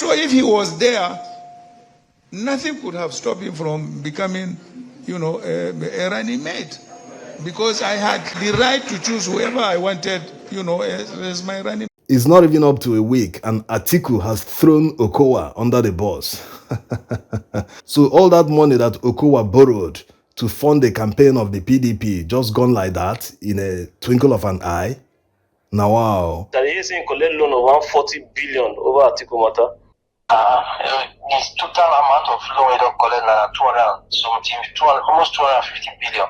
So if he was there, nothing could have stopped him from becoming, a running mate. Because I had the right to choose whoever I wanted, as my running mate. It's not even up to a week, and Atiku has thrown Okowa under the bus. So all that money that Okowa borrowed to fund the campaign of the PDP just gone like that in a twinkle of an eye. Now, wow. That he is in collect loan of 140 billion over Atiku matter. The total amount of loan we don't collect now almost 250 billion.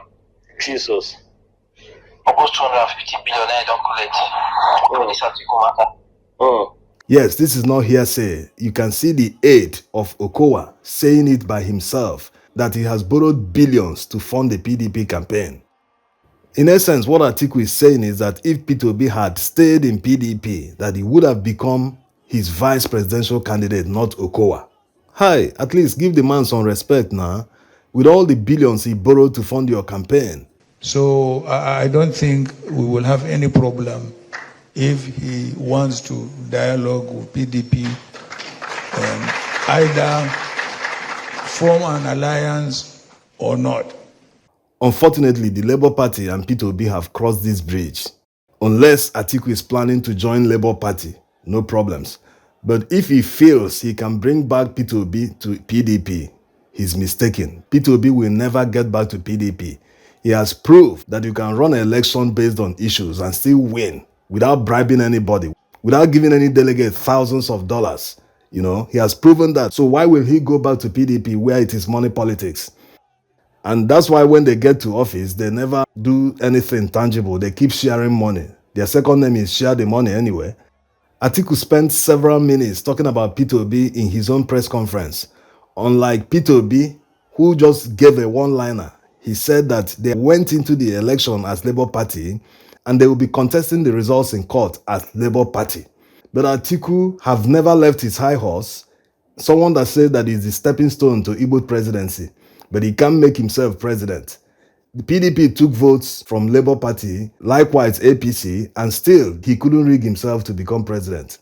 Jesus. Almost 250 billion they don't collect for this Atiku matter. Yes, this is not hearsay. You can see the aid of Okowa saying it by himself that he has borrowed billions to fund the PDP campaign. In essence, what Atiku is saying is that if Peter Obi had stayed in PDP, that he would have become his vice presidential candidate, not Okowa. Hi, at least give the man some respect now, with all the billions he borrowed to fund your campaign. So I don't think we will have any problem if he wants to dialogue with PDP, either form an alliance or not. Unfortunately, the Labour Party and Peter Obi have crossed this bridge. Unless Atiku is planning to join Labour Party, no problems. But if he feels he can bring back Peter Obi to PDP, he's mistaken. Peter Obi will never get back to PDP. He has proved that you can run an election based on issues and still win without bribing anybody, without giving any delegate thousands of dollars. He has proven that. So why will he go back to PDP where it is money politics? And that's why when they get to office, they never do anything tangible. They keep sharing money. Their second name is share the money anyway. Atiku spent several minutes talking about Peter Obi in his own press conference. Unlike Peter Obi, who just gave a one-liner, he said that they went into the election as Labour Party and they will be contesting the results in court as Labour Party. But Atiku have never left his high horse, someone that said that he's the stepping stone to Igbo presidency, but he can't make himself president. The PDP took votes from Labour Party, likewise APC, and still he couldn't rig himself to become president.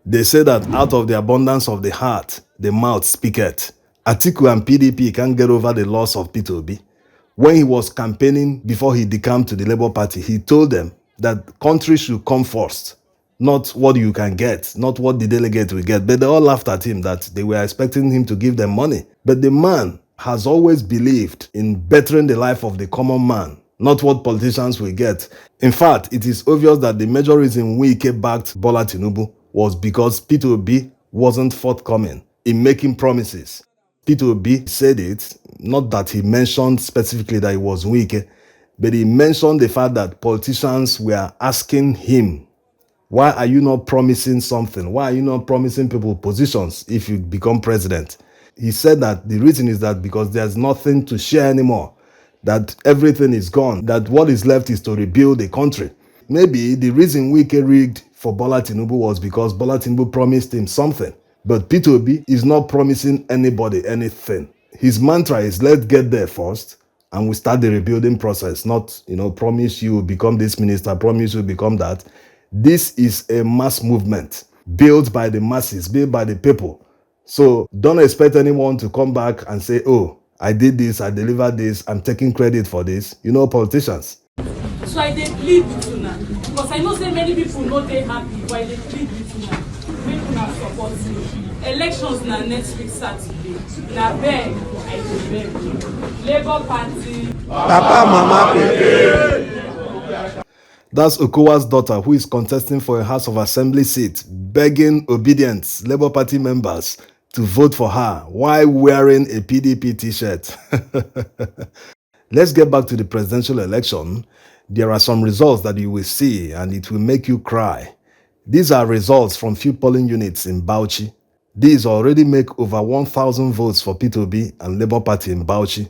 They say that out of the abundance of the heart, the mouth speaketh. Atiku and PDP can't get over the loss of Peter Obi. When he was campaigning before he decamped to the Labour Party, he told them that country should come first, not what you can get, not what the delegate will get. But they all laughed at him that they were expecting him to give them money. But the man has always believed in bettering the life of the common man, not what politicians will get. In fact, it is obvious that the major reason Wike backed Bola Tinubu was because Peter Obi wasn't forthcoming in making promises. Peter Obi said it, not that he mentioned specifically that it was Wike, but he mentioned the fact that politicians were asking him, why are you not promising something? Why are you not promising people positions if you become president? He said that the reason is that because there's nothing to share anymore, that everything is gone, that what is left is to rebuild the country. Maybe the reason Wike rigged for Bola Tinubu was because Bola Tinubu promised him something. But Peter Obi is not promising anybody anything. His mantra is, let's get there first and we start the rebuilding process, not, promise you become this minister, promise you become that. This is a mass movement built by the masses, built by the people. So don't expect anyone to come back and say, oh, I did this, I delivered this, I'm taking credit for this. Politicians. So I did plead with you now, because I know so many people know they happy while they plead with you now. People now support me. Elections now next week Saturday. Now beg, I will beg you. Labour Party. Papa, Mama, Pepe. That's Okowa's daughter who is contesting for a House of Assembly seat, begging obedient Labour Party members to vote for her while wearing a PDP t-shirt. Let's get back to the presidential election. There are some results that you will see and it will make you cry. These are results from few polling units in Bauchi. These already make over 1,000 votes for Peter Obi and Labour Party in Bauchi.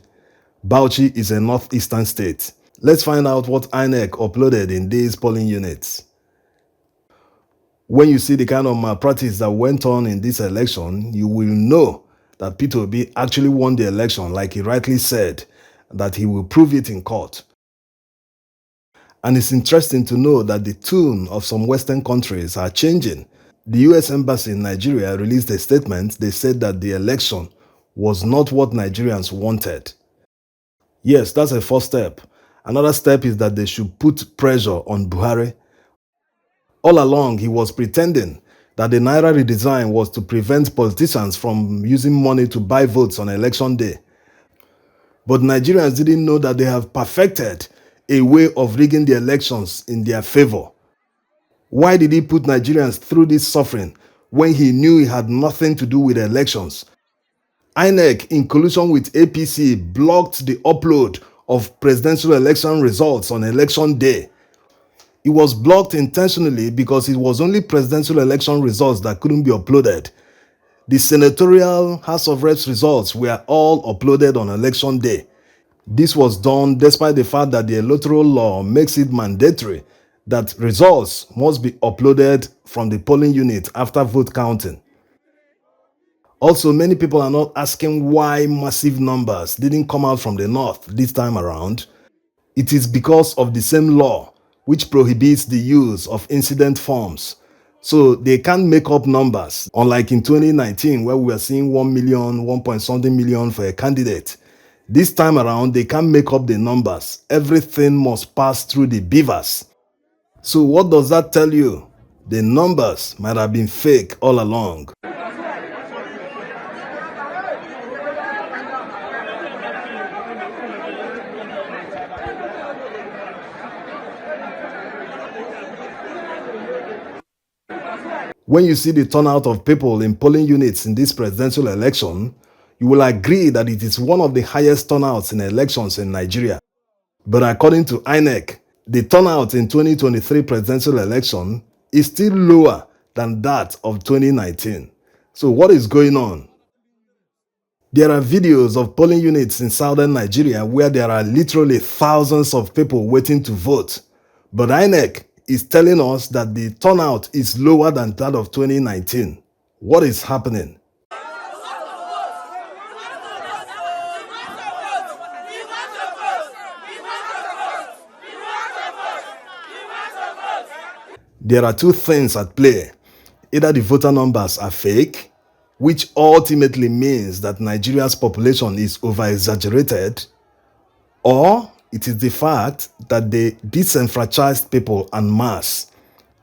Bauchi is a northeastern state. Let's find out what INEC uploaded in these polling units. When you see the kind of malpractice that went on in this election, you will know that Peter Obi actually won the election like he rightly said, that he will prove it in court. And it's interesting to know that the tune of some Western countries are changing. The US Embassy in Nigeria released a statement. They said that the election was not what Nigerians wanted. Yes, that's a first step. Another step is that they should put pressure on Buhari. All along, he was pretending that the Naira redesign was to prevent politicians from using money to buy votes on election day. But Nigerians didn't know that they have perfected a way of rigging the elections in their favor. Why did he put Nigerians through this suffering when he knew he had nothing to do with the elections? INEC, in collusion with APC, blocked the upload of presidential election results on election day. It was blocked intentionally because it was only presidential election results that couldn't be uploaded. The senatorial House of Reps results were all uploaded on election day. This was done despite the fact that the electoral law makes it mandatory that results must be uploaded from the polling unit after vote counting. Also, many people are not asking why massive numbers didn't come out from the north this time around. It is because of the same law which prohibits the use of incident forms. So they can't make up numbers, unlike in 2019 where we were seeing 1 million, 1 point something million for a candidate. This time around, they can't make up the numbers. Everything must pass through the beavers. So what does that tell you? The numbers might have been fake all along. When you see the turnout of people in polling units in this presidential election, you will agree that it is one of the highest turnouts in elections in Nigeria. But according to INEC, the turnout in 2023 presidential election is still lower than that of 2019. So what is going on? There are videos of polling units in southern Nigeria where there are literally thousands of people waiting to vote. But INEC is telling us that the turnout is lower than that of 2019. What is happening? There are two things at play. Either the voter numbers are fake, which ultimately means that Nigeria's population is over-exaggerated, or it is the fact that they disenfranchised people en masse.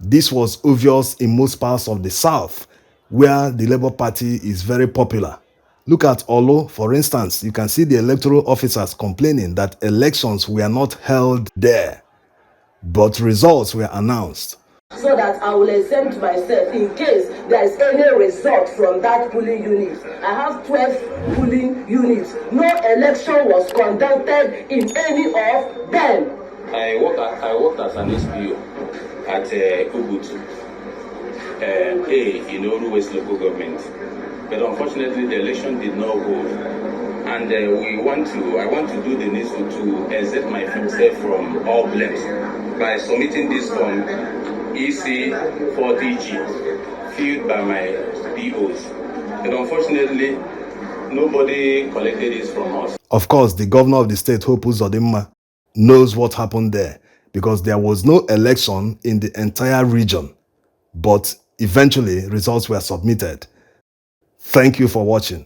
This was obvious in most parts of the South, where the Labour Party is very popular. Look at Olo, for instance. You can see the electoral officers complaining that elections were not held there, but results were announced. So that I will exempt myself in case there is any result from that polling unit. I have 12 polling units. No election was conducted in any of them. I worked as an SPO at Kubutu, in Oru West local government. But unfortunately, the election did not hold. And I want to do the needful to exempt myself from all blames by submitting this form EC 40G filled by my POs. But unfortunately, nobody collected this from us. Of course, the governor of the state, Hope Uzodimma, knows what happened there because there was no election in the entire region. But eventually, results were submitted. Thank you for watching.